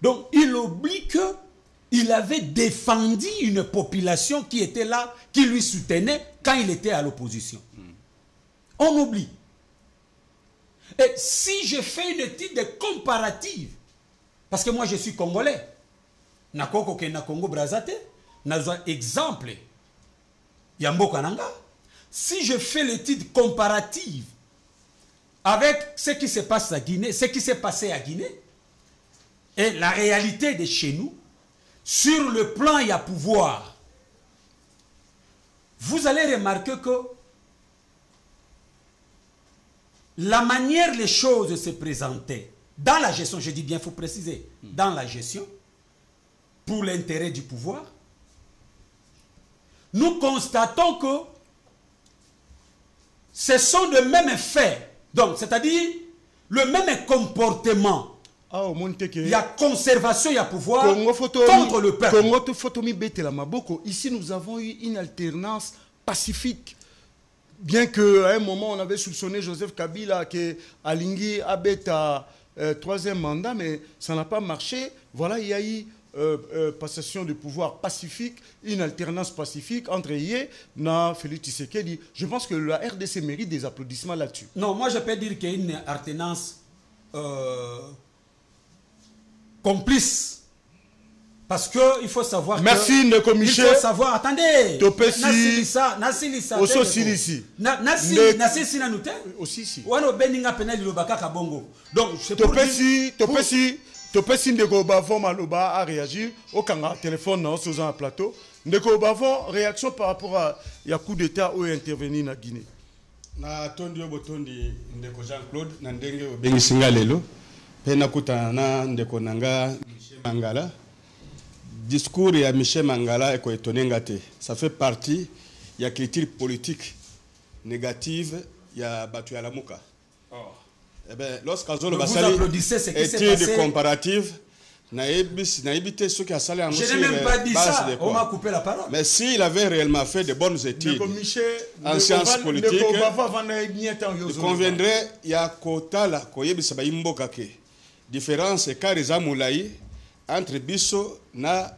Donc, il oublie qu'il avait défendu une population qui était là, qui lui soutenait quand il était à l'opposition. On oublie. Et si je fais une étude comparative, parce que moi je suis congolais, nakoko ke na Congo Brazzaville, nazo exemple Yambo Kananga. Si je fais l'étude comparative avec ce qui se passe à Guinée, ce qui s'est passé à Guinée, et la réalité de chez nous, sur le plan il y a pouvoir, vous allez remarquer que la manière les choses se présentaient dans la gestion, je dis bien, il faut préciser, dans la gestion, pour l'intérêt du pouvoir, nous constatons que ce sont de mêmes faits. Donc, c'est-à-dire le même comportement. Il y a conservation, il y a pouvoir contre le peuple. Ici, nous avons eu une alternance pacifique. Bien qu'à un moment, on avait soupçonné Joseph Kabila que Alingui avait un troisième mandat, mais ça n'a pas marché. Voilà, il y a eu passation de pouvoir pacifique, une alternance pacifique entre Yé et Félix Tshisekedi. Je pense que la RDC mérite des applaudissements là-dessus. Non, moi je peux dire qu'il y a une alternance complice. Parce qu'il faut savoir merci, que... Ndeko Michel. Il faut savoir... Attendez. Nasilisa. Nasilisa. Silisi. Nasilisa Nanoute. Aussi, si. Wano Beninga Penel Lobaka Kabongo. Donc, c'est pour dire... Topesi Ndeko Bavon Maloba a réagi au Kanga téléphone non sous un plateau. Ndeko Bavon réaction par rapport à un coup d'état où est intervenu na Guinée. Na tondi obotondi Ndeko Jean-Claude na ndenge obengi singa lelo pe nakuta na Ndeko nanga Michel Mangala. Discours ya Michel Mangala eko etonenga te. Ça fait partie ya critique politique négative ya batu ya Lamuka. Eh bien, lorsqu'Azolo Basali étude comparative, je n'ai même pas dit ça, on m'a coupé la parole. Mais s'il avait réellement fait de bonnes études en sciences politiques, il conviendrait qu'il y a quota la différence et carrément moulaï entre Bisso na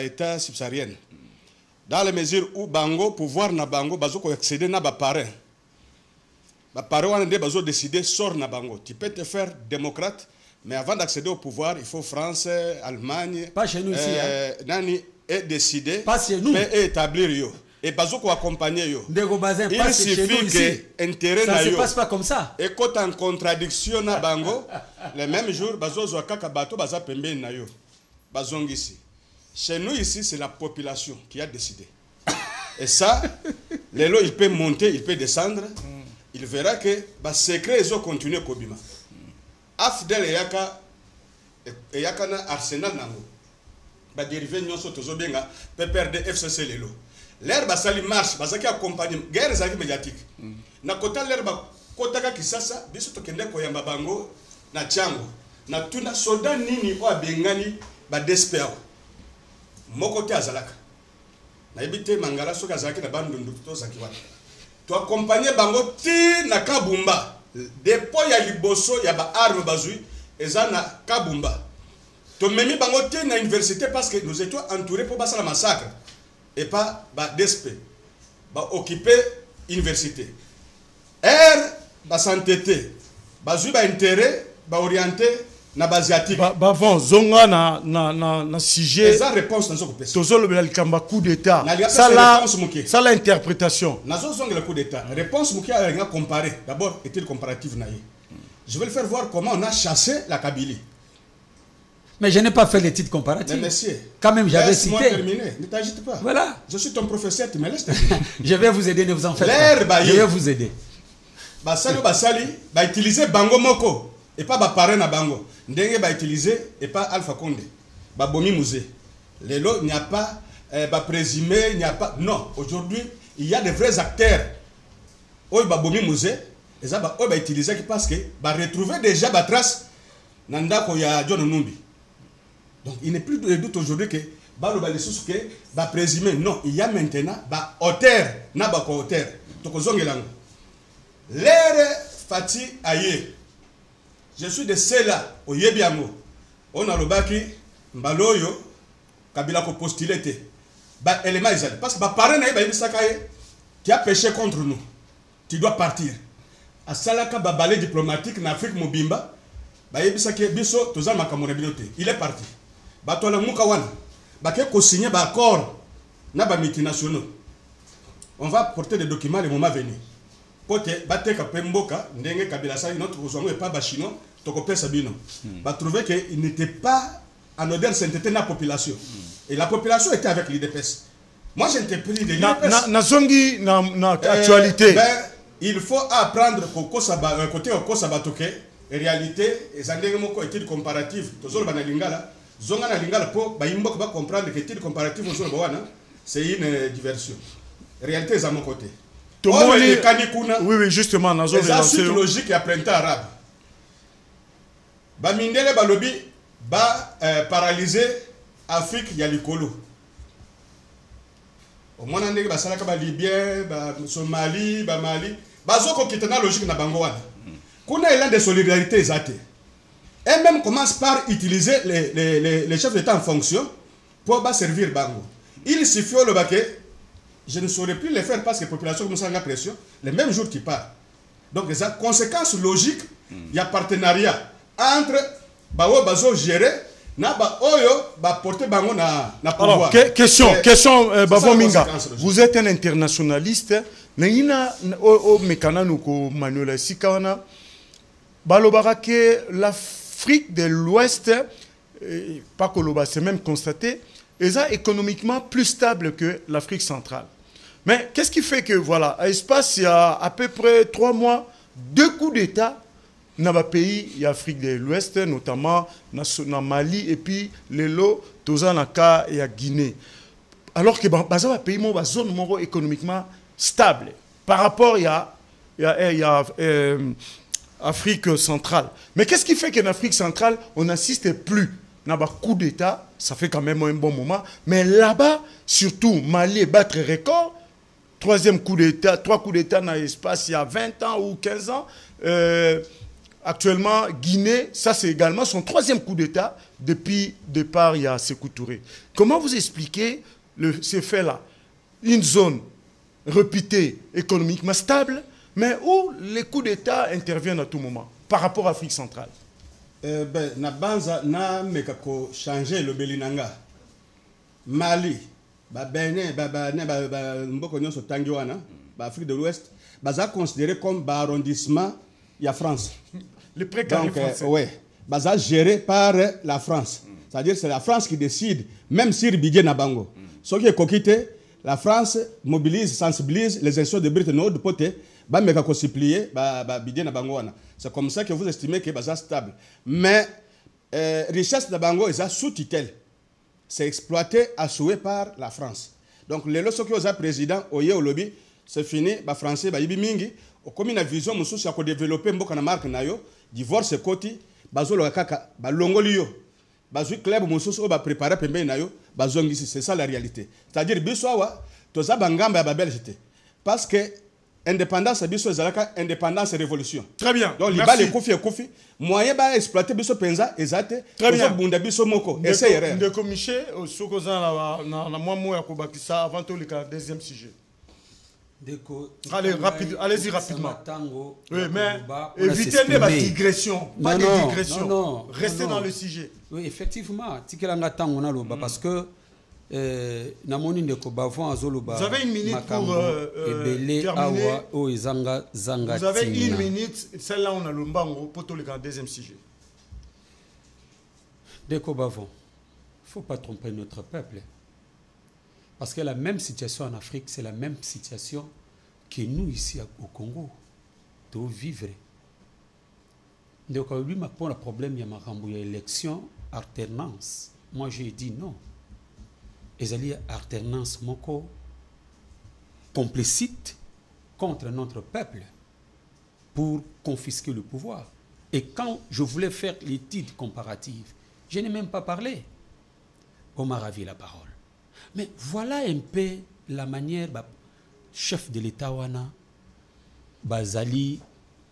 état subsaharien. Dans la mesure où Bango, pouvoir na Bango, Bazoko accéder na parrain. Décider sort na bango. Tu peux te faire démocrate, mais avant d'accéder au pouvoir, il faut France, Allemagne, pas chez nous ici, nani est décidé, pas chez nous, mais établir yo. Et bazoko accompagner yo. Il suffit que intérêt na yo. Ça se passe pas comme ça. Et quand en contradiction na bango, le même jour bazozo kaka bato baza pembe na yo. Bazongisi. Chez nous ici, c'est la population qui a décidé. Et ça, les lots, il peut monter, il peut descendre. Il verra que les secrets ils ont continué Kobima. Afdel et yaka na Arsenal nango. Ba dérivé nyonso tozo benga PPRD FCC lelo. L'air basali marche basaki accompagner guerre zaki médiatique. Na kota l'air ba kota ka kisasa biso to kende ko yamba bango na Tchango. Na tuna soda nini o abengani ba despero. Moko te azalaka. Na ebite Mangala soka zaki na bandundu to zaki wana. Tu accompagner bango ti na Kabumba dépôt ya liboso ya ba arme bazui eza na Kabumba to memi bango ti na université parce que nous étions entourés pour passer la massacre et pas ba DSP ba occuper université ba santé bazui ba intérêt ba orienté na basiatique bavon zonga na sujet eza réponse na zoko pesa tozolo bela likamba coup d'état ça l'interprétation nazo zonga le coup d'état réponse muki a comparé d'abord étude comparative naïe. Je vais le faire voir comment on a chassé la Kabylie. Mais je n'ai pas fait l'étude comparative. Mais monsieur, quand même j'avais cité. Terminé. Ne t'agite pas. Voilà. Je suis ton professeur, tu me laisses. Je vais vous aider, ne vous en faites pas. Je vais vous aider. Basali va utiliser Bango Moko et pas parrain na Bango. Ndenge va utiliser et pas Alpha Condé. Bomi Musée. Lelo, il n'y a pas présumé, il n'y a pas. Non, aujourd'hui, il y a des vrais acteurs. Oy Bomi Musée, et ça va utiliser parce que va retrouver déjà la trace nanda ko ya John Numbi. Donc il n'est plus de doute aujourd'hui que va présumer. Non, il y a maintenant auteur, na ba ko auteur. Tokozongelango. L'ère Fati Aye. Je suis de ceux-là, au Yebiango. On a le baki, Mbaloyo, Kabila ko postulé. Bah, élément Isaac. Parce que bah, parrain qui a péché contre nous. Tu dois partir. À Salaka, bah, balai diplomatique en Afrique, Mobimba, bah, il est parti. Bah, toi, le Moukawana, bah, qui a signé un accord, na ba multinationaux. On va porter des documents le moment venu. Pote bateka pemboka ndenge Kabila sa notre ozongo et pas ba chinois tokope sabino. Ba trouver que il n'était pas en odeur de sainteté na population. Et la population était avec l'IDPS. Moi j'ai été pris de l'IDPS. Na zongi na actualité. Ben, il faut apprendre qu'au Saba côté au Sabatoke en réalité les andenge moko étude comparative tozolo bana lingala zonga na lingala po ba imboka ba comprendre que étude comparative ozolo bawana c'est une diversion. Réalité est à mon côté. Oui, justement, dans la suite logique et printemps arabe. Ba mindele balobi ba paralyser Afrique ya likolo. Au moins ndenge ba salaka ba Libyen, ba Somalie, ba Mali, bazoko kitana logique na bango wana. Kuna élan de solidarité ezate. Et même commence par utiliser les chefs d'État en fonction pour ba servir bango. Il suffit le baquet. Je ne saurais plus les faire parce que la population commence à avoir pression les mêmes jours qui partent. Donc, les conséquences logiques, il y a partenariat entre Bao Bazo gérer, na ba Oyo, ba porter Bango na pouvoir. Alors, question, Bavo Minga. Vous êtes un internationaliste. Nina o mekana nuko Manuel Sikawana. Balobara que l'Afrique de l'Ouest, pas Koloba, c'est même constaté, est économiquement plus stable que l'Afrique centrale. Mais qu'est-ce qui fait que, voilà, à l'espace, il y a à peu près 3 mois, 2 coups d'État dans les pays d'Afrique de l'Ouest, notamment dans Mali et puis les lots, Tozanaka et à Guinée. Alors que dans les pays, il y a une zone économiquement stable par rapport à l'Afrique centrale. Mais qu'est-ce qui fait qu'en Afrique centrale, on n'assiste plus à un coup d'État? Ça fait quand même un bon moment. Mais là-bas, surtout, Mali battre record. 3e coup d'État, 3 coups d'État dans l'espace il y a 20 ans ou 15 ans. Actuellement, Guinée, ça c'est également son 3e coup d'État depuis le départ il y a Sékou Touré. Comment vous expliquez ces faits-là? Une zone réputée économiquement stable, mais où les coups d'État interviennent à tout moment par rapport à l'Afrique centrale. Na banza na mekako changer le belinanga Mali ba Bénin ba mboko nyonso tangi wana ba Afrique de l'Ouest baza considéré comme ba arrondissement ya France. Le précaré français. Ouais, baza géré par la France. C'est-à-dire c'est la France qui décide même si budget na bango. Ce qui est coquité, la France mobilise, sensibilise les institutions de Britain Nord de poté ba mekako supplier ba budget na bango wana. C'est comme ça que vous estimez que c'est stable. Mais richesse de Bango est sous tutelle. C'est exploité à souhait par la France. Donc, les lois qui ont président, au lobby, c'est fini, les Français, les Mingi, comme une vision, nous avons développé une marque, divorce, côté, bazolo kaka, balongolio, bazu club, nous avons préparé pembe nayo, bazongi, c'est ça la réalité. C'est-à-dire, biswawa, tous ça bangamba ya Belgique. Parce que indépendance, indépendance révolution. Très bien. Donc, les balles Kofi, moyen ba exploiter biso penza ezate. Très bien. Bunda biso moko. Essayez. Ndeko Miché, sokoza na moi moya ko bakisa avant tout le 2e sujet. Allez-y rapidement. Oui, mais évitez les digressions. Pas de digressions. Non, restez dans le sujet. Oui, effectivement. Parce que vous avez une minute pour terminer. Vous avez une minute, celle-là on a le bango pour tout le 2e sujet. Deko Bavon, il ne faut pas tromper notre peuple. Parce que la même situation en Afrique, c'est la même situation que nous ici au Congo. De vivre. Donc, lui, pour le problème, il y a élection, alternance. Moi, j'ai dit non. Et il y a alternance moko complicite contre notre peuple pour confisquer le pouvoir. Et quand je voulais faire l'étude comparative, je n'ai même pas parlé. On m'a ravi la parole. Mais voilà un peu la manière, chef de l'État, Bazali,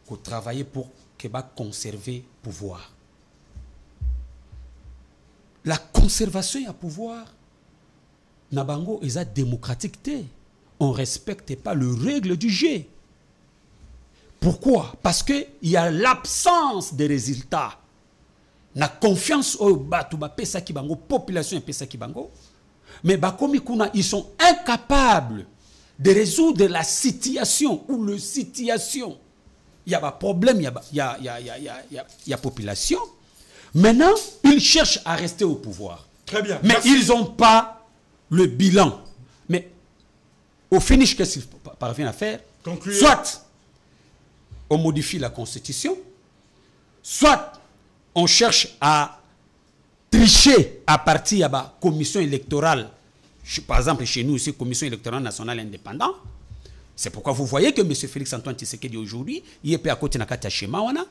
qui travaillait pour que va conserver pouvoir. La conservation du pouvoir, Nabango est démocratique. On ne respecte pas les règles du jeu. Pourquoi? Parce qu'il y a l'absence de résultats. La confiance au Batu, la population est Bango. Mais ils sont incapables de résoudre la situation ou le situation. Il y a un problème, il y a population. Maintenant, ils cherchent à rester au pouvoir. Très bien. Mais Merci. ils n'ont pas le bilan. Mais au finish, qu'est-ce qu'ils parviennent à faire? Concluez. Soit on modifie la constitution, soit on cherche à tricher à partir de la commission électorale. Par exemple, chez nous, ici, commission électorale nationale indépendante. C'est pourquoi vous voyez que M. Félix Antoine Tshisekedi aujourd'hui, il est à côté de la Chemawana.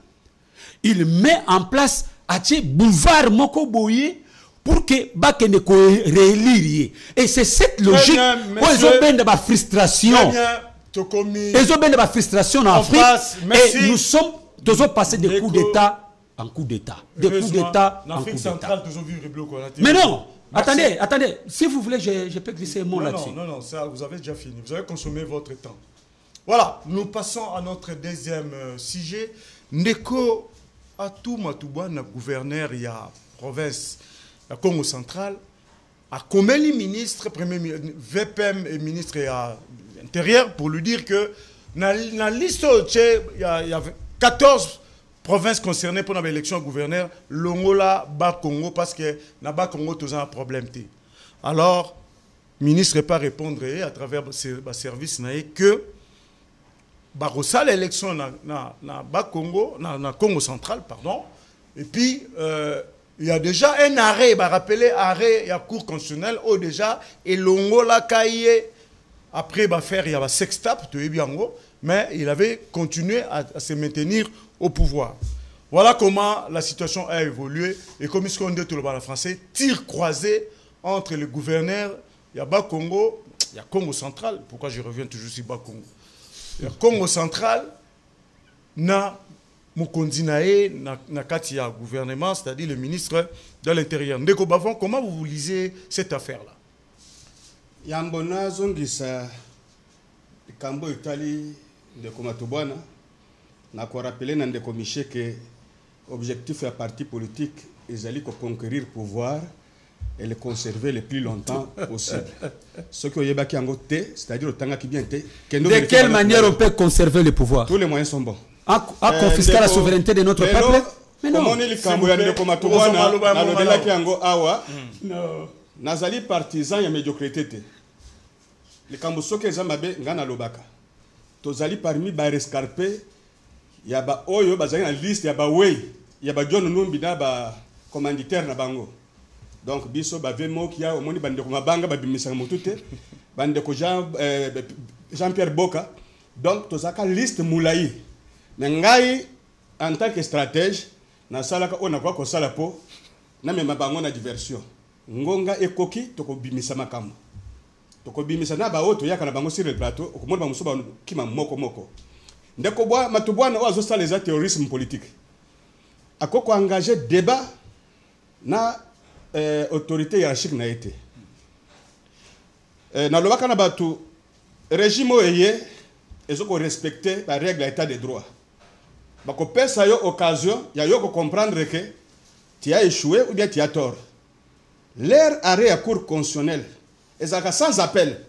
Il met en place un boulevard Moko Boye pour que Bakene réélire. Et c'est cette logique où ils ont bien de la frustration. Ils ont bien de la frustration en Afrique. Et nous sommes toujours passés de coups d'État en coup d'État. Des coups d'État en coup d'État. Mais non! Merci. Attendez, si vous voulez, je peux glisser un mot là-dessus. Non, ça, vous avez déjà fini. Vous avez consommé votre temps. Voilà, nous passons à notre deuxième sujet. Ndeko Atou Matouba, gouverneur, il y a province, la Congo centrale, a combien de ministres, premier VPM et ministre à l'intérieur, pour lui dire que dans la liste, il y a 14 provinces concernées pour l'élection gouverneur, l'Ongola, Bas-Congo, parce que dans Bas-Congo, tout a un problème. Alors, le ministre n'est pas répondre à travers le service que Barossa l'élection dans Bas-Congo, dans Congo central, pardon, et puis il y a déjà un arrêt, rappelez arrêt, il y a cour constitutionnelle, où déjà, et l'Ongola Kaye, après faire, il y a un sextape, mais il avait continué à se maintenir au pouvoir. Voilà comment la situation a évolué. Et comme ce qu'on dit tout le monde en français, tir croisé entre le gouverneur, il y a Bas-Congo, il y a Congo central. Pourquoi je reviens toujours sur Bas-Congo? Il y a Congo central, na Mukondinae, na Katia gouvernement, c'est-à-dire le ministre de l'Intérieur. Ndeko Bavon, comment vous lisez cette affaire-là? Yambona Zongisa, Kambo Italie, de Komatubana. Je vais rappeler dans le comité que l'objectif de parti politique est de conquérir le pouvoir et le conserver le plus longtemps possible. Ce que vous avez c'est-à-dire le temps qui vient. De quelle manière on peut conserver le pouvoir? Tous les moyens sont bons. À confisquer la souveraineté de notre peuple? Mais non. Comment est-ce que Nazali partisan ya médiocrité. Le Kambusoke Zamabe ngana lobaka. Tozali parmi ba rescarpé. Il y a ba oyo bazali na liste ya ba way ya ba John Numbi na ba commanditaire na bango. Donc biso ba vemo ki ya omoni bande ko mabanga ba bimisa motute bande ko Jean-Pierre Boka. Donc tozaka liste moulayi. Mais ngai en tant que stratège na salaka ona kwa ko sala po na mema bango na diversion. Ngonga ekoki toko bimisa makambo. Toko bimisa na ba oto yaka na bango sur le plateau okomona ba musoba kima moko. Ndeko bwa matubwana wazo sala les terrorisme politique. Akoko engagé débat na autorité hiérarchique na été. Na lobaka na batu régime oyé ezoko respecter la règle état de droit. Bako pesa yo occasion ya yo comprendre que tu as échoué ou bien tu as tort. Leur arrêt à cour constitutionnelle est sans appel.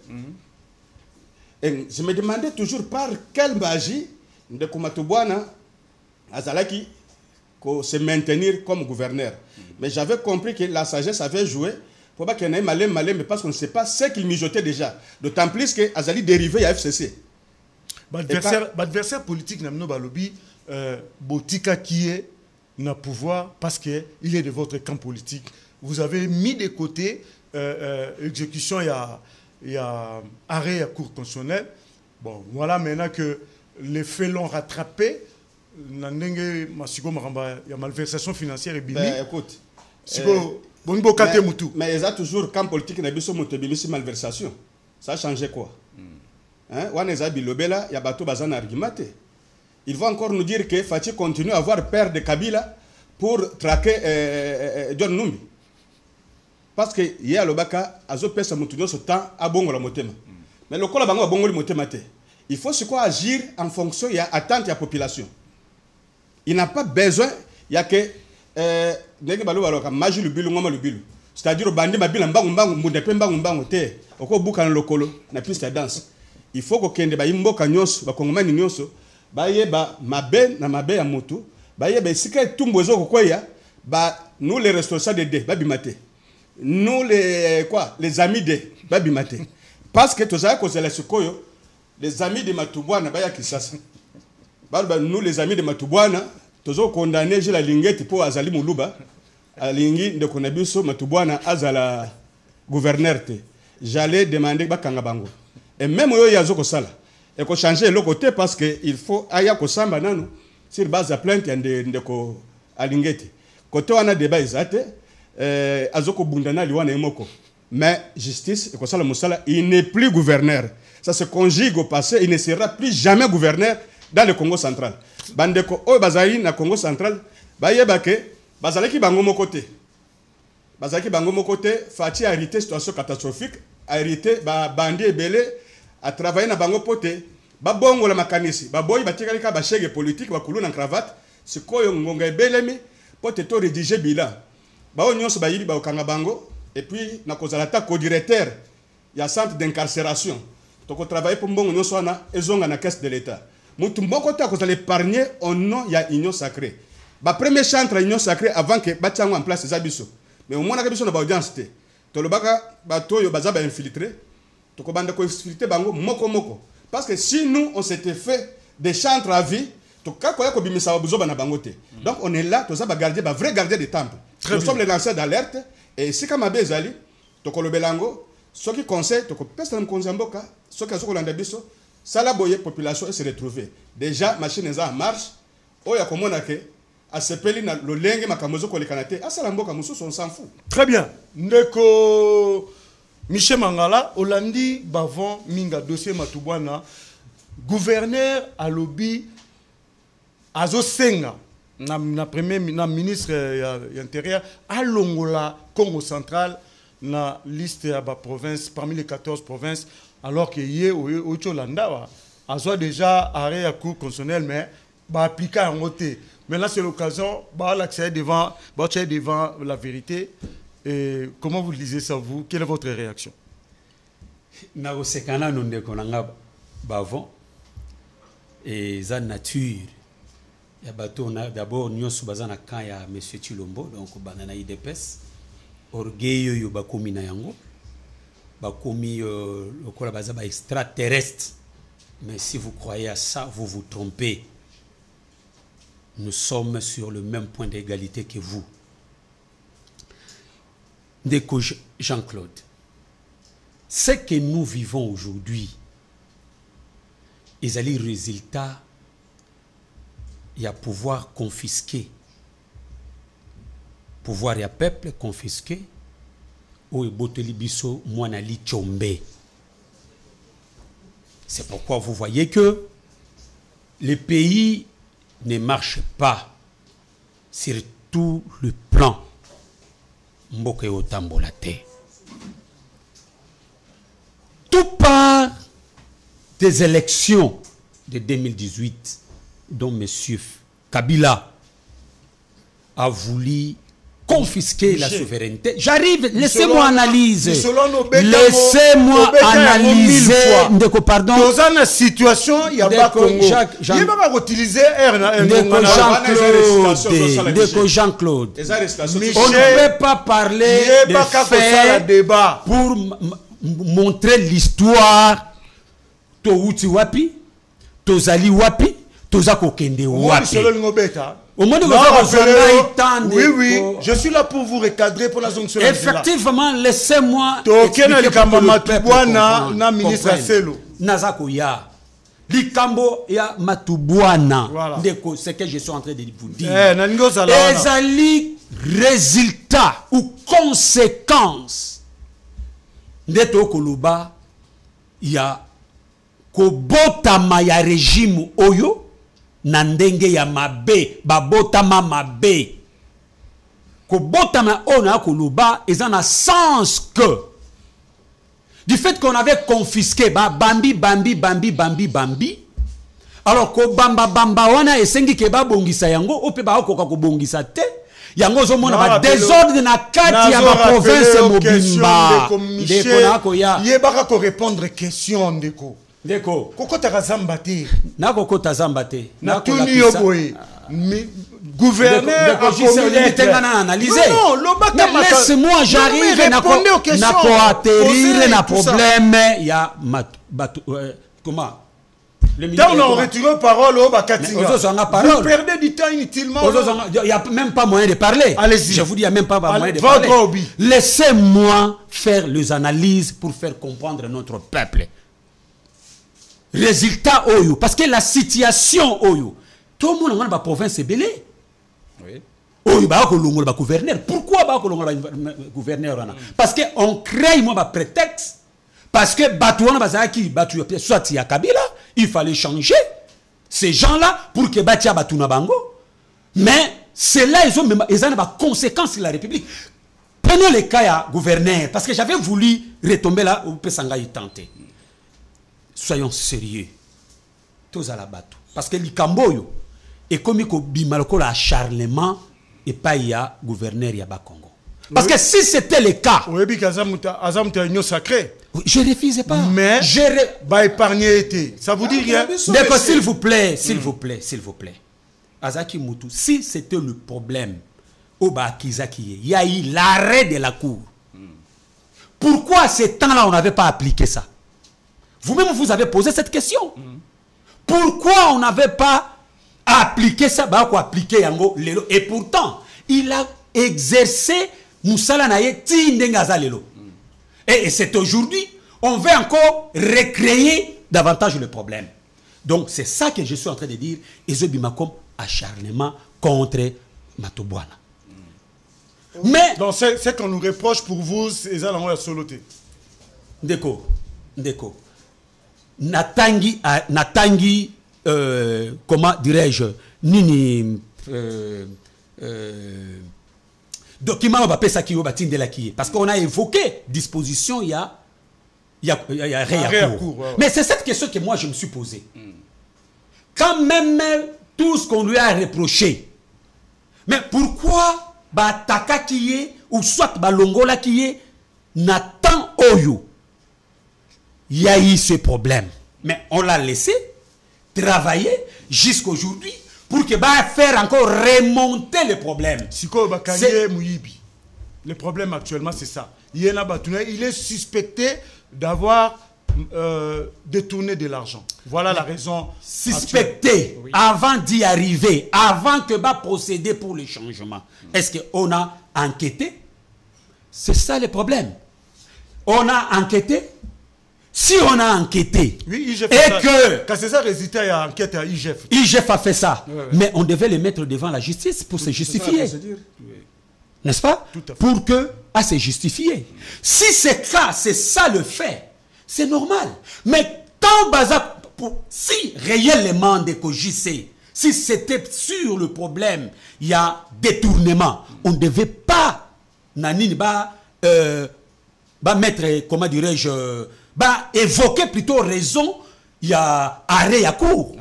Et je me demandais toujours par quelle magie de Komatubwana Azalaki se maintenir comme gouverneur. Mais j'avais compris que la sagesse avait joué pour pas qu'il y en ait malin, mais parce qu'on ne sait pas ce qu'il mijotait déjà. D'autant plus que Azali dérivé à FCC. L'adversaire politique n'a pas lobby Botika qui est dans le pouvoir parce qu'il est de votre camp politique. Vous avez mis de côté exécution, il y a arrêt à cour constitutionnelle. Bon, voilà maintenant que les faits l'ont rattrapé. Il y a malversation financière et bimi. Écoute, mais il y a toujours camp politique qui a malversation. Ça a changé quoi? Il y a un argument. ils vont encore nous dire que Fati continue à avoir peur de Kabila pour traquer John Numbi. Parce que hier le baka azo pesa mutunyo ce temps à bongo la motema. Mais le kola bango bongo le motema te. Il faut se quoi agir en fonction il y a attente de la population. Il n'a pas besoin il y a que negi balu baloka maju lubilu ngoma lubilu. C'est-à-dire bandi mabila mbangu mbangu mundepe mbangu mbangu te. Oko buka na lokolo na piste de danse. Il faut ko kende ba imboka nyonso ba kongomani nyonso ba yeba mabe na mabe ya mutu ba yeba sika tumbo ezo kokoya ba nous les responsables de ba bimate. Nous les amis de Babimate. Parce que tous les amis de Matubwana, nous les amis de Matubwana, tous condamnés, j'ai la linguette pour Azali Moulouba, à l'ingi de Konabiso, Matubwana, Azala gouverneur. J'allais demander Bakangabango. Et même yo Yazoko Sala. Et qu'on change le côté parce qu'il faut Ayako Samba Nano, sur base de plainte de Alingeti. Côté on a débat exact. Azoko Bundana Liwana Emoko. Mais justice, et comme ça, le Moussala, il n'est plus gouverneur. Ça se conjugue au passé, il ne sera plus jamais gouverneur dans le Congo central. Bandeko, oh, Bazali, na Congo central, Bayebake, Bazalaki Bango Mokote. Bazalaki Bango Mokote, Fati a hérité situation catastrophique, a hérité, Bandi et Belé, a travaillé na Bango Pote, Babongo la Makanisi, Baboy, Batikalika, Bachègue politique, Bakoulou en cravate, c'est quoi Ngonga et Belemi, Pote to rédiger bilan. Bao nyonso bayibi ba okanga bango et puis na kozalata co-directeur ya centre d'incarcération to ko travailler pour mbongo nyonso ana ezonga na caisse de l'état mutu mboko ta kozala épargner au nom ya union sacrée ba premier chantre union sacrée avant que batiango en place zabiso mais au moins na biso na ba audience te to lobaka ba toyo baza ba infiltrer to ko banda ko infiltrer bango moko parce que si nous on s'était fait des chantres à vie to kako ko bimisa babuzo na bango te donc on est là to za ba garder ba vrai gardien de temple. Nous sommes les lanceurs d'alerte et si comme Abezali, toko lobelango, ce qui conseille, toko peste na mkonzamboka, ce qui a soko landa biso, ça la boye population et se retrouver. Déjà machine est en marche, oya komona ke asepeli na lolenge makamozo ko lekanate, asala mboka mususu on s'en fout. Très bien. Ndeko Michel Mangala, Olandi Bavon Minga dossier Matubwana, gouverneur à lobby Azo Senga. Na premier na ministre intérieur à Longola Congo central na liste à ba province parmi les 14 provinces alors que yé au Cholanda a soit déjà arrêt à cour constitutionnel mais ba appliquer en côté. Maintenant c'est l'occasion ba l'accès devant la vérité. Et comment vous lisez ça vous? Quelle est votre réaction? Na osekana nonde konanga bavon et za nature. D'abord, nous sommes en camp ya M. Chilombo, donc banana IDPS, orgueil yo bakomi na yango, bakomi lokola baza ba extraterrestre. Mais si vous croyez à ça, vous vous trompez. Nous sommes sur le même point d'égalité que vous. Ndeko Jean-Claude, ce que nous vivons aujourd'hui, ils allaient résultat. Il y a pouvoir confisqué. Pouvoir et peuple confisqué. Ou boteli biso mwanali chombe. C'est pourquoi vous voyez que les pays ne marchent pas sur tout le plan. Mboke otambolate. Tout part des élections de 2018. dont M. Kabila a voulu confisquer la souveraineté. J'arrive, laissez-moi analyser. Laissez-moi analyser. Ndeko, pardon. Dans une situation, il y a pas Congo. Il n'y a pas utiliser Ndeko Jean-Claude. On ne peut pas parler de faits pour montrer l'histoire. Touti wapi, Tozali wapi, Tozako kende wapi. Au moins, oui, oui, je suis là pour vous recadrer pour la zone. Effectivement, laissez-moi expliquer pour le peuple comprendre. Nazako ya Likambo ya Matubwana. C'est ce que je suis en train de vous dire. Ezali résultat ou conséquence Neto Koluba, il y a Kobotama ya régime Oyo na ndenge ya mabe babotama mabe ko botama ona koluba eza na sens que du fait qu'on avait confisqué bambi alors ko bamba wana esengi ke ba bongisa yango ope ba okoka ko bongisa te yango zo mona ba désordre na kati ya ba province mobimba ndeko nako ya yebaka ko répondre question ndeko kokota kazamba te nako kota zamba te na tuni yoboye gouverneur a analyser. Non, laisse-moi, j'arrive na ko atterrir na problème ya comment le ministre. On retire parole au Bakatinga. Vous perdez du temps inutilement. Il n'y a même pas moyen de parler. Allez-y. Je vous dis, il n'y a même pas moyen de parler. Laissez-moi faire les analyses pour faire comprendre notre peuple. Résultat Oyo. Parce que la situation Oyo. Tout le monde dans la province est belé. Oui. Oyo, le gouverneur. Pourquoi le gouverneur? Parce qu'on crée un prétexte. Parce que soit il y a Kabila, il fallait changer ces gens-là pour que Batia Batuna Bango. Mais c'est là ils ont des conséquences sur la République. Prenons le cas à gouverneur, parce que j'avais voulu retomber là où Pesanga y tentait. Soyons sérieux. Tous à la bateau. Parce que l'Ikamboyo est comme bimaloko l'acharnement et pas il y a gouverneur y a Bakongo. Parce que si c'était le cas, je ne refusais pas. Mais ça vous dit rien? S'il vous plaît, s'il vous plaît, s'il vous plaît. Azaki Moutou, si c'était le problème, il y a eu l'arrêt de la cour. Pourquoi à ce temps-là, on n'avait pas appliqué ça? Vous-même, vous avez posé cette question. Pourquoi on n'avait pas appliqué ça? Et pourtant, il a exercé Moussala Naye Tindengaza Lelo. Et c'est aujourd'hui, on veut encore recréer davantage le problème. Donc c'est ça que je suis en train de dire. Ezobimakom acharnement contre Matobwana. Mais donc c'est qu'on nous reproche pour vous, c'est ça la soloté. Ndeko. Natangi, comment dirais-je, Nini. Document parce qu'on a évoqué disposition, il y a réacours. Mais c'est cette question que moi je me suis posée. Quand même tout ce qu'on lui a reproché, mais pourquoi Bataka qui est ou soit Balongola qui est Nathan Oyo, il y a eu ce problème, mais on l'a laissé travailler jusqu'aujourd'hui pour que faire encore remonter les problèmes. Le problème actuellement, c'est ça. Il est suspecté d'avoir détourné de l'argent. Voilà la raison. Suspecté, oui. Avant d'y arriver, avant que procéder pour le changement. Est-ce qu'on a enquêté? C'est ça le problème. On a enquêté. Si on a enquêté, oui, IGF et que... Quand c'est ça, résultat, il y a enquête à IGF. IGF a fait ça. Ouais. Mais on devait les mettre devant la justice pour se justifier. N'est-ce pas? Pour que... à se justifier. Si c'est ça, c'est ça le fait, c'est normal. Mais quand si réellement de JC, si c'était sur le problème, il y a détournement, on ne devait pas mettre, comment dirais-je, évoquer plutôt raison, il y a arrêt à court.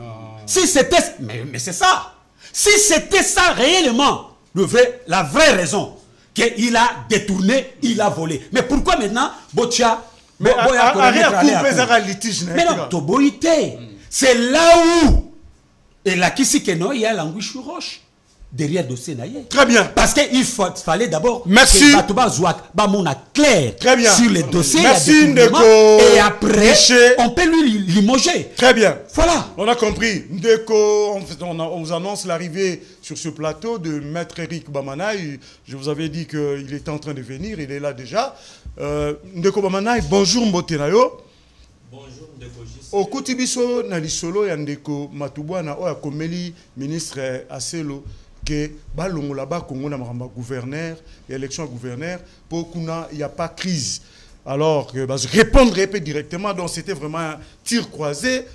Si c'était... Mais c'est ça. Si c'était ça réellement, la vraie raison, qu'il a détourné, il a volé. Mais pourquoi maintenant, Botia... Mais arrêt à court, litige. Mais non, Toboïté. C'est là où... Et là, il y a l'anguille roche. Derrière le dossier. Très bien. Parce qu'il fallait d'abord merci. Clair très bien. Sur les dossiers. Merci Ndeko. Et après, on peut lui limoger. Très bien. Voilà. On a compris. Ndeko, on vous annonce l'arrivée sur ce plateau de Maître Eric Bamanaï. Je vous avais dit qu'il était en train de venir. Il est là déjà. Ndeko Bamanaï, bonjour Mbotenayo. Bonjour Ndeko J. Au Koutibiso, Nalisolo, Yandeko Matubwana, Oya Komeli, ministre Aselo. Que balongo là-bas Congo na gouverneur et élection gouverneur pour qu'il n'y a pas crise. Alors je répondrai directement, donc c'était vraiment un tir croisé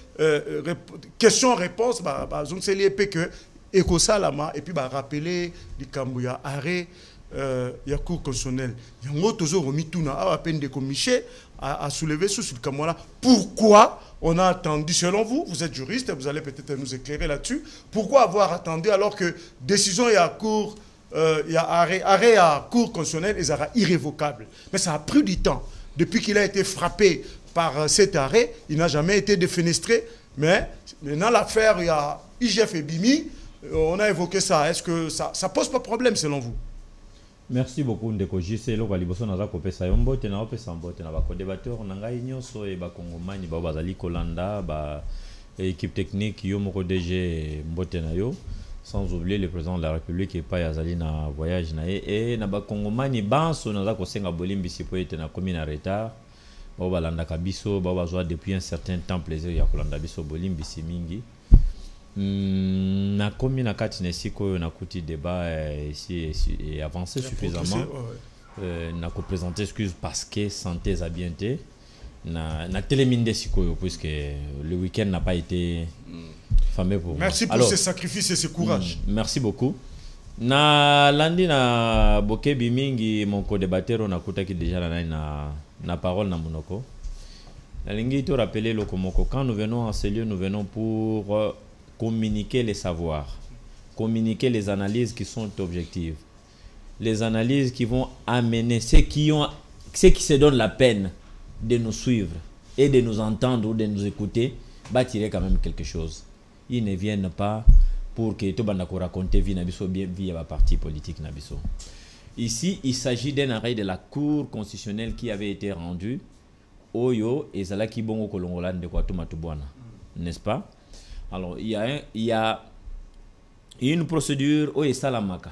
question-réponse, donc c'est l'épée que Ekosalama, et puis rappeler les Kambouya arrêt, il y a cours constitutionnel. Il y a un autre remis tout à peine de commiché à soulever sur le Kamouala. Pourquoi on a attendu, selon vous, vous êtes juriste, vous allez peut-être nous éclairer là-dessus, pourquoi avoir attendu alors que décision et à cours, il y a arrêt à cours constitutionnel, ils sera irrévocable. Mais ça a pris du temps. Depuis qu'il a été frappé par cet arrêt, il n'a jamais été défenestré. Mais maintenant, l'affaire, il y a IGF et Bimi, on a évoqué ça. Est-ce que ça pose pas de problème selon vous? Merci beaucoup Ndeko JC loko liboso naza kopesa yo mbote na opesa mbote na bako débatteur na ngai nyonso e ba kongomani ba bazali kolanda ba équipe technique yo moko DG mbote na yo sans oublier le président de la République et pas yazali na voyage na et na ba kongomani banso naza kosenga bolimbisi po ete na komi na retard ba balanda kabiso ba bazwa depuis un certain temps plaisir ya kolanda biso bolimbisi mingi. Na komi na kati na siko na kuti débat ici et avancé suffisamment na ko présenter excuse parce que santé za bien té na téléminde siko puisque le week-end n'a pas été fameux pour merci pour ce sacrifice et ce courage. Merci beaucoup. Na landi na bokebi mingi mon co-débatteur na kutaki déjà na parole na monoko. La lingi to rappeler le komoko quand nous venons en ce lieu nous venons pour communiquer les savoirs, communiquer les analyses qui sont objectives, les analyses qui vont amener ceux qui se donnent la peine de nous suivre et de nous entendre ou de nous écouter, tirer quand même quelque chose. Ils ne viennent pas pour que tout le monde raconte vie nabiso bien via la parti politique nabiso. Ici, il s'agit d'un arrêt de la Cour constitutionnelle qui avait été rendu Oyo et Zalaki Bongo Kolongolan de Kwatumatubwana, n'est-ce pas? Alors, il y a une procédure au Salamaka.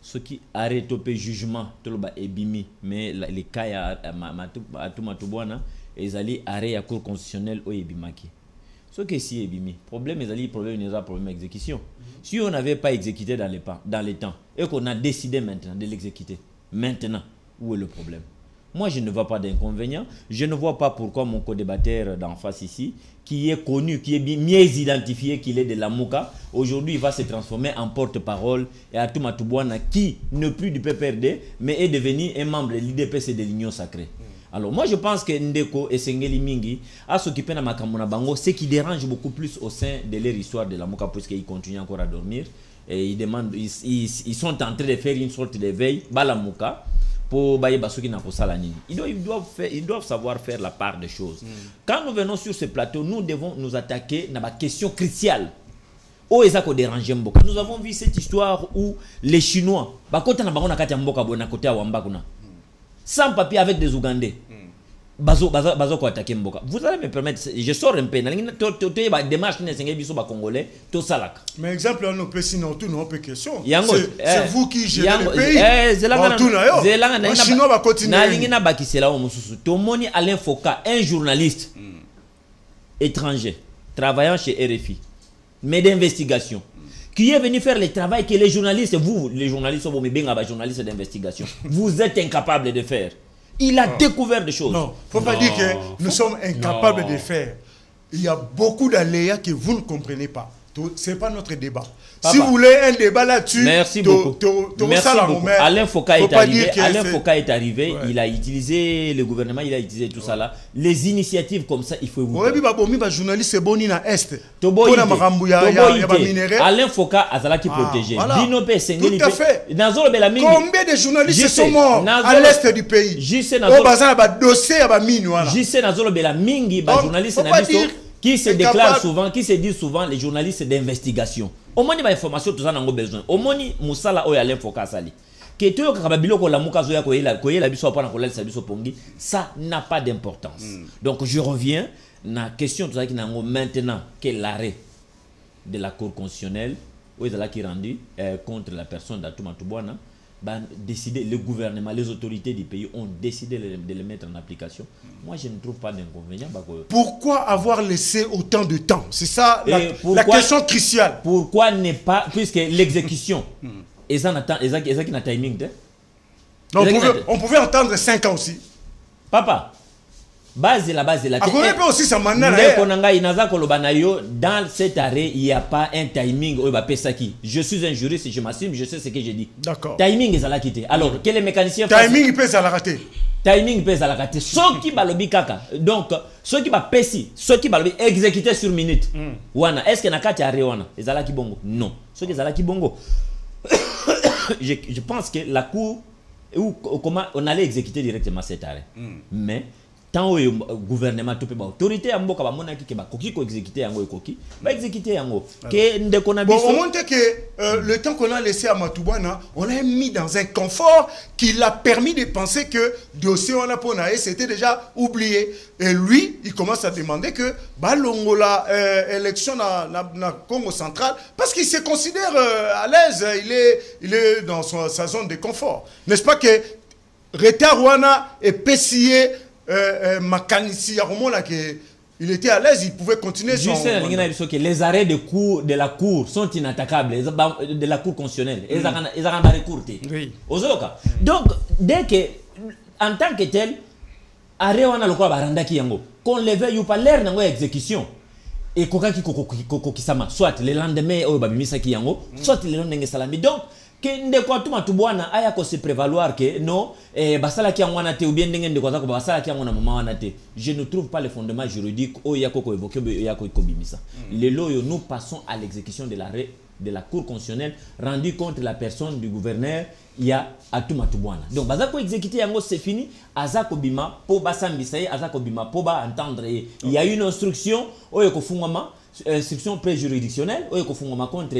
Ce qui arrête au jugement, tout le ebimi, mais les cas à Tumatubwana, ils allaient arrêter à cour constitutionnelle au ebimaki. Ce qui est si ebimi, problème d'exécution. Si on n'avait pas exécuté dans les temps et qu'on a décidé maintenant de l'exécuter, maintenant, où est le problème? Moi, je ne vois pas d'inconvénient. Je ne vois pas pourquoi mon co-débatteur d'en face ici, qui est connu, qui est mieux identifié qu'il est de la Mouka, aujourd'hui, il va se transformer en porte-parole et à Tumatubwana, qui n'est plus du PPRD, mais est devenu un membre de l'IDPC de l'Union Sacrée. Alors, moi, je pense que Ndeko et Sengeli Mingi a s'occupé de Makamona Bango, ce qui dérange beaucoup plus au sein de leur histoire de la Mouka, puisqu'ils continuent encore à dormir. Et ils sont en train de faire une sorte de veille, Balamouka. Ils doivent savoir faire la part des choses. Quand nous venons sur ce plateau, nous devons nous attaquer à la question cruciale. Nous avons vu cette histoire où les Chinois, sans papier avec des Ougandais, vous allez me permettre, je sors un peu, mais exemple, on peut sinon tout non question. C'est vous qui gérez le pays. Les Chinois vont continuer. Alain Foucault, un journaliste étranger, travaillant chez RFI, mais d'investigation, qui est venu faire le travail que les journalistes, vous, les journalistes, journalistes d'investigation, vous êtes incapables de faire. Il a découvert des choses. Non, il ne faut pas dire que nous sommes incapables de faire. Il y a beaucoup d'aléas que vous ne comprenez pas. Ce n'est pas notre débat. Papa, si vous voulez un débat là-dessus, merci beaucoup. Merci beaucoup. Alain Foucault est arrivé, ouais. Il a utilisé le gouvernement, il a utilisé tout ça là. Les initiatives comme ça, il faut vous. Oui, mais journaliste boni na est. Alain Foucault a qui protégé. Tout à fait. Combien de journalistes sont morts à l'est du pays? J'sais qui se déclarent souvent, qui se disent souvent les journalistes d'investigation. Au moins, il y a information, tout ça, n'a pas besoin. Au moins, Moussala ou Alain Foucault Sali. Ça n'a pas d'importance. Donc, je reviens à la question tout ça qui n'a maintenant que l'arrêt de la Cour constitutionnelle, où il qui rendu contre la personne d'Atumatubwana. Décider, le gouvernement, les autorités du pays ont décidé de le mettre en application. Moi, je ne trouve pas d'inconvénient. Pourquoi avoir laissé autant de temps? C'est ça la question cruciale. Pourquoi ne pas, puisque l'exécution, et ça n'a timing. On pouvait entendre 5 ans aussi. Papa, base la Ah, on peut aussi ça mandat dans cet arrêt, il n'y a pas un timing. Je suis un juriste, je m'assume, je sais ce que j'ai dit. D'accord. Timing est à la quitter. Alors, quel est le mécanicien? Timing il peut ça la rater. Timing peut à la rater. Ceux qui balobi kaka. Donc, ceux qui va pesi, ceux qui balobi exécuter sur minute. Wana, est-ce que nakati arrêt wana? Ezala ki bongo? Non. Ceux qui ezala ki bongo. Je pense que la cour comment on allait exécuter directement cet arrêt. Mais tant au gouvernement tout peut autorité à mboka ba monaki ke ba koki ko exécuter yango koki ba exécuter yango ke ndeko na biso. Bon, on montre que le temps qu'on a laissé à Matubwana, on l'a mis dans un confort qui l'a permis de penser que dossier on a pour Naé c'était déjà oublié. Et lui, il commence à demander que Balongola élection na Congo central parce qu'il se considère à l'aise, il est dans sa zone de confort. N'est-ce pas que Reta Rwana est pessillé Makanisi il était à l'aise, il pouvait continuer son... que les arrêts de la cour sont inattaquables, de la cour constitutionnelle. Ils ont recours. Oui. Donc, dès que, en tant que tel, arrêt on a le quoi qu'on le veuille ou pas, l'air n'a exécution. Et soit le lendemain, soit le lendemain, salami. Donc, aya ko se prévaloir que non basala ki ngwana te ou bien ndenge ndeko za ko basala ki ngwana mama wana te, je ne trouve pas le fondement juridique o yako ko évoquer yako ko bimisa. Les loyo nous passons à l'exécution de l'arrêt de la cour constitutionnelle rendu contre la personne du gouverneur ya Atuma Tubwana. Donc bazako exécuter yango c'est fini, azako bima po basambisa azako bima po ba entendre il y a une instruction o yako fungama instruction préjuridictionnelle ou qu'on contre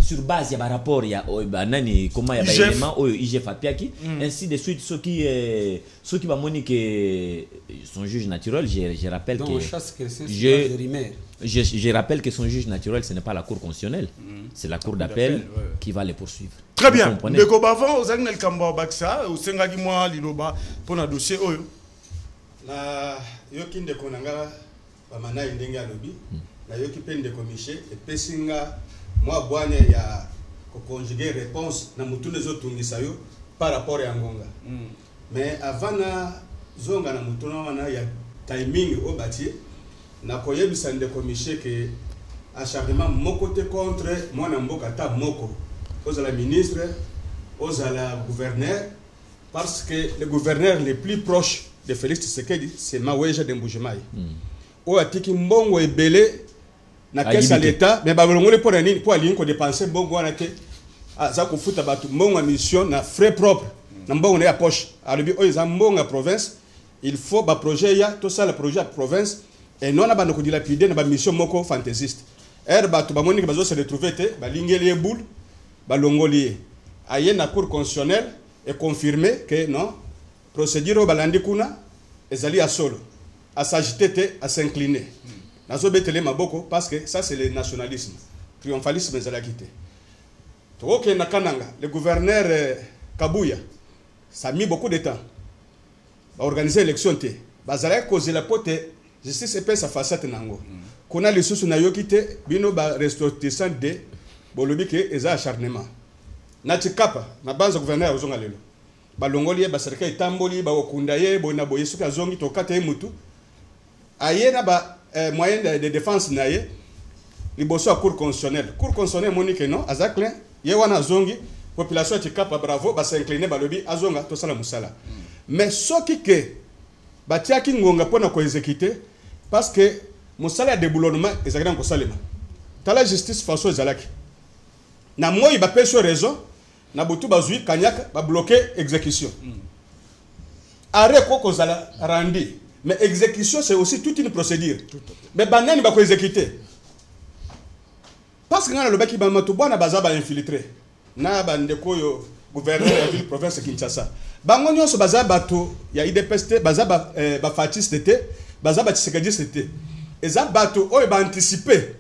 sur base de rapport il y a nani comment il y a élément ou IGF apiaki ainsi de suite ceux qui va moniquer son juge naturel je rappelle que je rappelle que son juge naturel ce n'est pas la cour constitutionnelle c'est la cour d'appel qui va les poursuivre. Très bien. Ndeko bavant aux Agnel Kamba Baksa au Sengagi moi liloba pour un dossier oyo na yoki ndeko nanga ba mana ndenge alobi na yoki pe ndeko Miché et pesinga moi bwanya ya ko conjuguer réponse na mutune zo tungisa yo par rapport ya ngonga mais avant na zonga na mutuna wana ya timing au bâti na koyebisa ndeko Miché que acharnement moko te contre moi na mboka ta moko aux la ministre aux la gouverneur parce que le gouverneur le plus proche de Félix Tshisekedi c'est Maweja Dembujimai o atiki mbongo ebele na caisse à l'état mais ba ngole pour nini pour alinko dépenser mbongo wana te za ko futa batu mbongo mission na frais propres na mbongo na poche alobi o za mbongo province il faut ba projet ya tout ça le projet à province et non na ba ko dilapider na ba mission moko fantaisiste batu ba moni que bazo se retrouver te ba lingeli boule ba longoli aye na cour constitutionnelle et confirmé que non procédure balandi kuna ezali à solo à s'agiter à s'incliner nazo betele maboko parce que ça c'est le nationalisme triomphalisme ezali quitté to OK na kananga le gouverneur Kabuya ça a mis beaucoup de temps ba organiser élection te bazala cause la pote justice epesa sa facette nango kona lisusu na yokite bino ba ressortissant de bolobi ke eza acharnement na tikapa na banza gouverneur ozonga lelo balongoli ba serikali tamboli ba okunda ye bona boyesu ka zongi to kata mutu ayena ba moyen de défense naye liboso à cour constitutionnelle monique non azaklen ye wana zongi population tikapa bravo ba s'incliner ba lobi azonga to sala musala mais soki ke batiaki ngonga pona ko exécuter parce que musala de boulonnement ezakina ko salema tala justice faso ezalaki na moi ba peso raison na butu bazui kanyaka ba bloquer exécution arrêt ko zala randi mais exécution c'est aussi toute une procédure mais banani ba ko exécuter parce que ngana lobaki ba matubwana bazaba infiltrer na bandeko yo gouverneur de la ville province Kinshasa bango nyonso bazaba to ya IDPST bazaba ba fatiste te bazaba Tshisekedi te eza bato oyo ba anticiper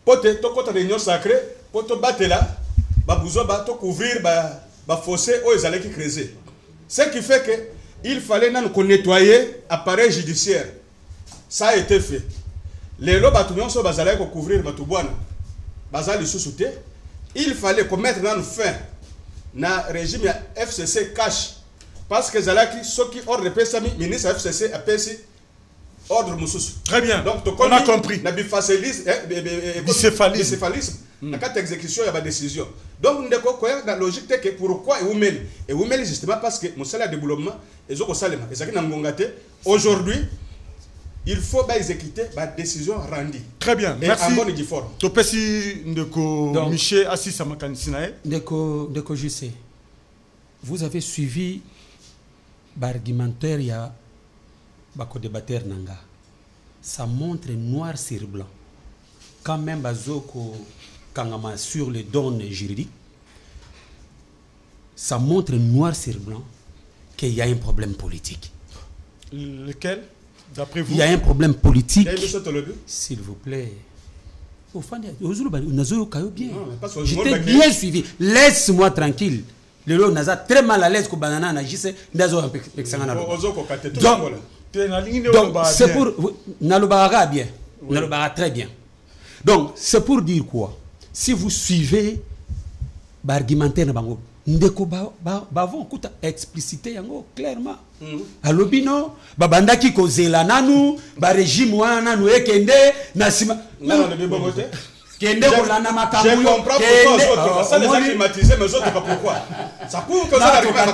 pote to kota réunion sacrée poto batela ba buzo ba to couvrir ba fossé oyo ezalaki creuser ce qui fait que il fallait nous nettoyer appareil judiciaire ça a été fait les lois bato nyonso bazala ko couvrir batubwana bazali sous-souté il fallait commettre dans fin na régime ya FCC cash parce que zalaki soki ordre pesami ministre FCC apesi ordre mususu. Très bien. Donc on a compris. Na bicéphalise bicéphalisme. Na carte d'exécution il y a des décisions. Donc ndeko quoi la logique c'est que pourquoi et Woumeli justement parce que mon salaire de développement et au salema et ça qui n'a ngongate aujourd'hui il faut exécuter la décision rendue. Très bien. Et merci. En bonne et due forme. Topesi ndeko Michel Assis Samakanisinae. Ndeko je sais. Vous avez suivi l'argumentaire, il y a un débatteur Nanga. Ça montre noir sur blanc. Quand même, Bazoko Kangama sur les données juridiques, ça montre noir sur blanc qu'il y a un problème politique. Lequel, d'après vous? Il y a un problème politique. S'il vous plaît. J'étais bien suivi. Laisse-moi tranquille. Le lot n'a très mal à l'aise que banana n'a juste d'azo un peu. Donc c'est pour Nalobara bien, Nalobara très bien. Donc c'est pour dire quoi? Si vous suivez l'argumentaire na bango, ndeko bavon kuta explicité yango clairement. Alobino babandaki kozela nanu ba régime wana nanu ekende na sima. Non de bomote. Je comprends pourquoi ça les a climatisés, mais autres pas pourquoi. Ça prouve que ça n'arrive pas à la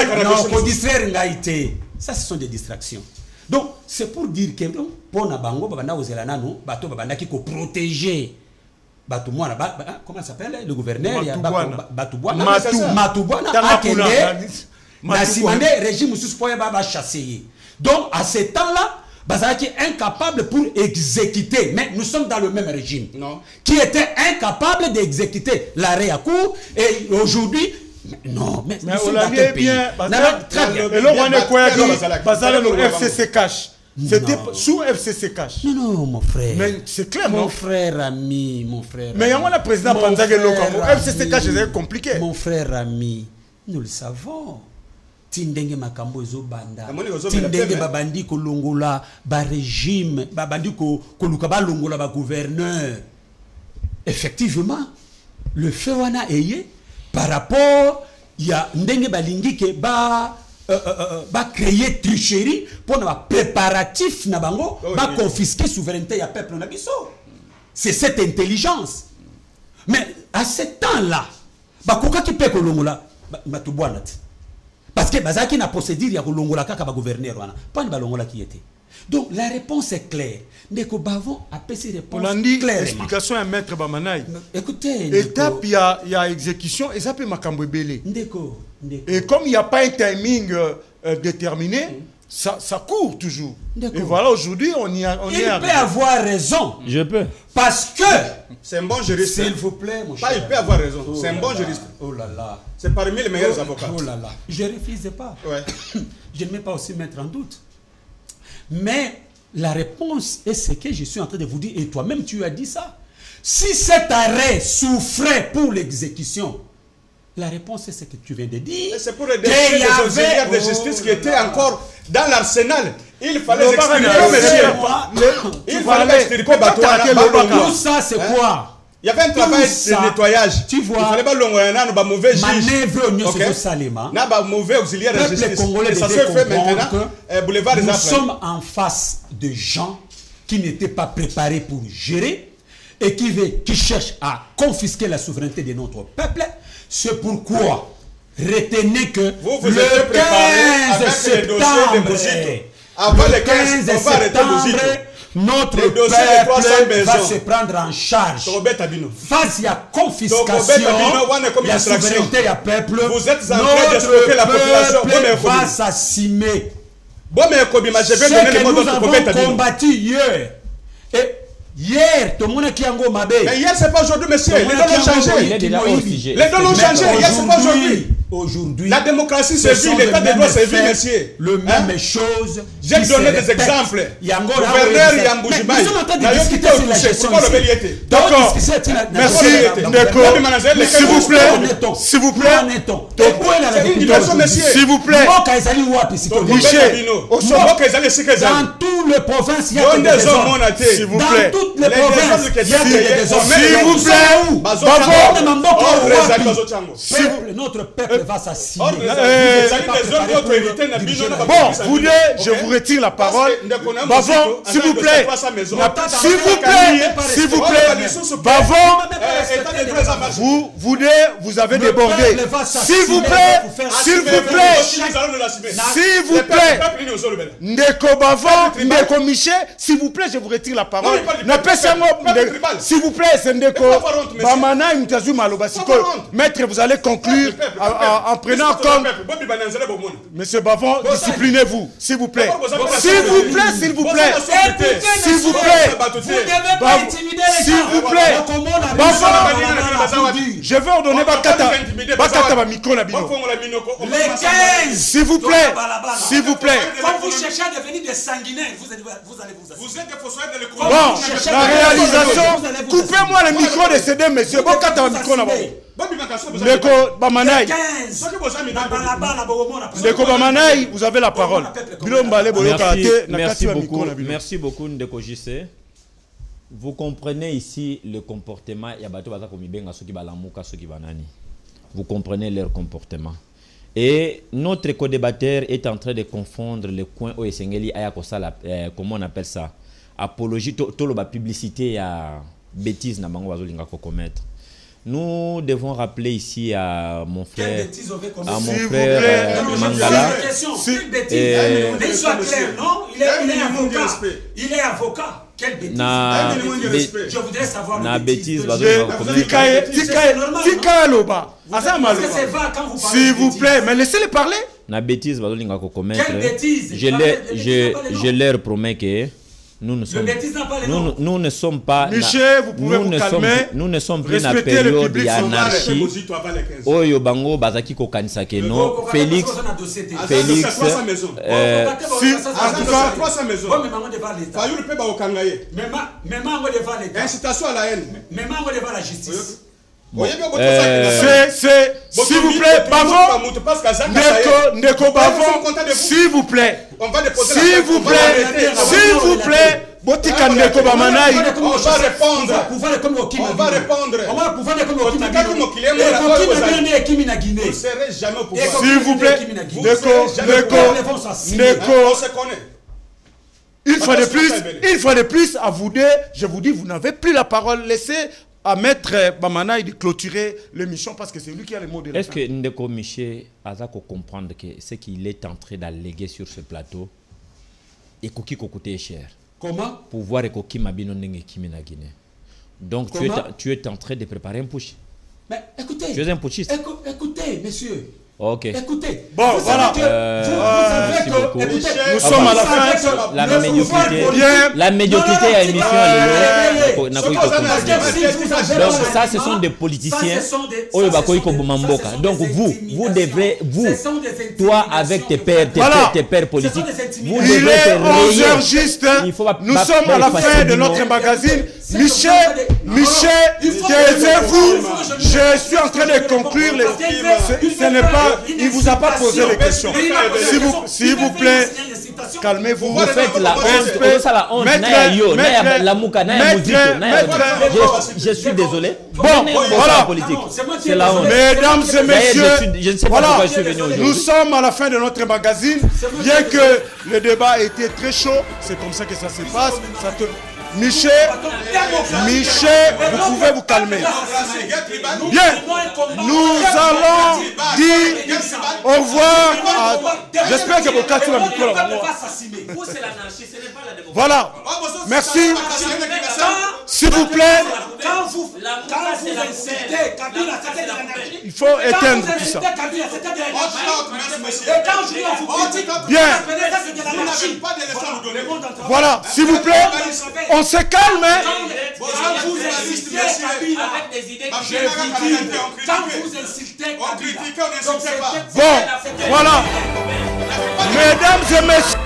capacité. Ça, ce sont des distractions. Donc, c'est pour dire que pour Nabango, Bato Babanda qui protéger. Comment ça s'appelle le gouverneur? Matouboana. Régime chasser. Donc, à ce temps-là, Bazaki incapable pour exécuter, mais nous sommes dans le même régime, qui était incapable d'exécuter l'arrêt à court, et aujourd'hui, non, mais nous sommes dans quel pays? Très bien. Et là, on est quoi? Bazala le FCC cash. C'était sous FCC cash. Non, mon frère. Mais c'est clair, mon frère ami, mon frère. Mais il y a un président Panzagé Lokamo. FCC cash, c'est compliqué. Mon frère ami, nous le savons. Tindenge makambo ezo banda tindenge babandi ko longola ba régime babandi ko luka ba longola ba gouverneur. Effectivement le fait wana eye par rapport il y a ndenge balingi ke ba créer tricherie pour na préparatif na bango ba confisquer souveraineté ya peuple na biso. C'est cette intelligence. Mais à ce temps-là ba koka ki pe ko longola matubwana. Parce que Bazaki n'a procédure, il y a Kolongola Kaka gouverneur. Pas de Balongola qui était. Donc la réponse est claire. Ndeko Bavon a fait ses réponses clairement. Explication à maître Bamanaï. Écoutez, étape, il y a exécution et ça peut Makambo Belé. Et comme il n'y a pas un timing déterminé, ça court toujours. Et voilà, aujourd'hui, on y a. Il peut avoir raison. Je peux. Parce que. C'est un bon juriste. S'il vous plaît, mon cher. Pas, il peut avoir raison. C'est un bon juriste. Oh là là. C'est parmi les meilleurs avocats. Oh là là. Je ne refuse pas. Ouais. Je ne vais pas aussi mettre en doute. Mais la réponse est ce que je suis en train de vous dire. Et toi-même, tu as dit ça. Si cet arrêt souffrait pour l'exécution, la réponse est ce que tu viens de dire. C'est pour aider les auxiliaires de justice qui étaient encore dans l'arsenal. Il fallait extirper, monsieur. Il fallait extirper Batouana. Tout ça, c'est quoi? Il y avait un travail de nettoyage. Tu vois, il fallait pas l'envoyer mauvais juge. Manœuvre au Salema. N'a pas mauvais auxiliaire de justice. Et ça se fait maintenant. Boulevard des Nous sommes en face de gens qui n'étaient pas préparés pour gérer et qui cherchent à confisquer la souveraineté de notre peuple. C'est pourquoi retenez que vous êtes préparé avec septembre, les dossiers de avant le 15 septembre, notre peuple va se prendre en charge. Face à confiscation, la souveraineté à peuple, vous êtes en train d'exploiter la population. Va s'assumer. Ce que nous avons combattu hier. Et hier, tout le monde qui a engagé Mabé. Mais hier, c'est pas aujourd'hui, monsieur. Les données ont changé. Les données ont changé. Hier, c'est pas aujourd'hui. Aujourd'hui, la démocratie se vit, l'état de droit se vit, monsieur. Le même chose. J'ai donné des exemples. Gouverneur Yamboujiba. Nous sommes en train de discuter sur la gestion. D'accord. Merci. S'il vous plaît. S'il vous plaît. S'il vous plaît. Michel. Dans toutes les provinces, il y a des désordres. S'il vous plaît. Dans toutes les provinces, il y a des désordres. S'il vous plaît. Notre peuple va s'assumer. Bon, vous deux, je vous retire la parole. Ndeko Bavon, s'il vous plaît. S'il vous plaît. Bavon, vous avez débordé. S'il vous plaît. Ndeko Bavon, Ndeko Michel, s'il vous plaît, je vous retire la parole. S'il vous plaît, c'est Ndeko Bamana Mtazu Malobasiko. Maître, vous allez conclure en prenant comme... Monsieur Bavon, disciplinez-vous, s'il vous plaît. S'il vous plaît. S'il vous plaît. Je vais ordonner Bakata Bamiko Nabino. S'il vous plaît. Quand vous cherchez à devenir des sanguinaires, vous allez vous êtes des fossoyeurs de l'économie. Bon, la réalisation, coupez-moi le micro de ces deux messieurs. Bakata Bamiko Nabino. Ndeko Bamanaï. Ndeko Bamanaï, vous avez la parole. Merci beaucoup, Ndeko JC. Vous comprenez ici le comportement. Vous comprenez leur comportement. Et notre co-débatteur est en train de confondre le coin au Essengeli Ayakosala, comment on appelle ça, apologie, toloba publicité à bêtise na bango bazolinga ko commettre. Nous devons rappeler ici à mon frère, Mangala. Mais il soit clair, non? Il est avocat. Il est avocat. Quelle bêtise. Je voudrais savoir. Na bêtise, s'il vous plaît, mais laissez-les parler. Na bêtise, quelle bêtise. Je leur promets que nous ne sommes pas. Michel, vous pouvez vous calmer. Nous ne sommes plus dans la période d'anarchie. Oyo bango bazaki ko kanisa ke no. Félix. Incitation à la haine. Devant la justice. S'il vous plaît, Bavon, Ndeko Bavon, s'il vous plaît, Botika Ndeko Bamanaï, on va répondre. On va répondre. S'il vous plaît, Ndeko, on se connaît. Une fois de plus, à vous deux, je vous dis, vous n'avez plus la parole. Laissez à Maître Bamanaï de clôturer l'émission parce que c'est lui qui a le mot de la fin. Est-ce que Ndeko Miché a comprendre que ce qu'il est en train d'alléguer sur ce plateau et qui coûte cher? Comment? Pouvoir et qui mabino n'enge qui na Guinée. Donc tu es en train de préparer un push. Mais écoutez. Tu es un pushiste. Écoutez, messieurs. Ok. Écoutez. Bon, voilà. Merci beaucoup. Nous sommes à la fin. La médiocrité à émission. Donc ça, ce sont des politiciens. Donc vous devrez, toi avec tes pères politiques, vous devrez te rayer. Nous sommes à la fin de notre magazine. Michel, taisez-vous. Je suis en train de conclure. Ce n'est pas. Il ne vous a pas posé les questions. S'il vous plaît, calmez-vous. Vous faites la honte. Je suis désolé. Bon, voilà. C'est la honte. Mesdames et messieurs, je ne sais pas pourquoi je suis venu aujourd'hui. Nous sommes à la fin de notre magazine. Bien que le débat ait été très chaud, c'est comme ça que ça se passe. Michel, vous pouvez vous calmer. Bien, nous allons dire au revoir à... J'espère que vos cartes sont la micro là. Voilà, merci. S'il vous plaît, il faut éteindre tout ça. Bien. Voilà, s'il vous plaît, on se calme. Vous insistez avec des idées que quand vous insultez, bon, voilà. Mesdames et messieurs.